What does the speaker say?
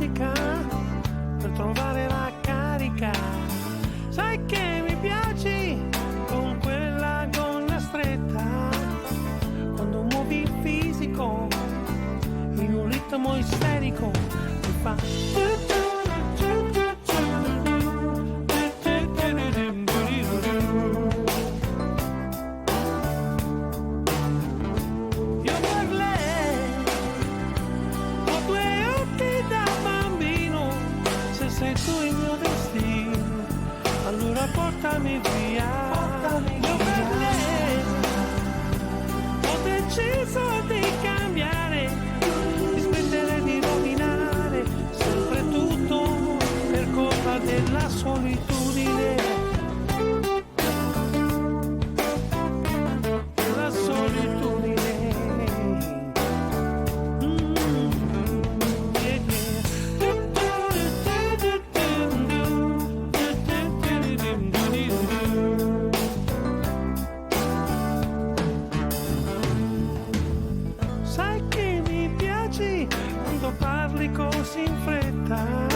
musica per trovare la carica. Sai che mi piaci con quella gonna stretta, quando muovi il fisico in un ritmo isterico mi fa. Io per lei ho due occhi da bambino, se sei tu il mio destino, allora portami via. Io per lei ho deciso di cambiare, di smettere di rovinare sempre tutto per colpa della solitudine. La solitudine. Sai che mi piaci quando parli così in fretta,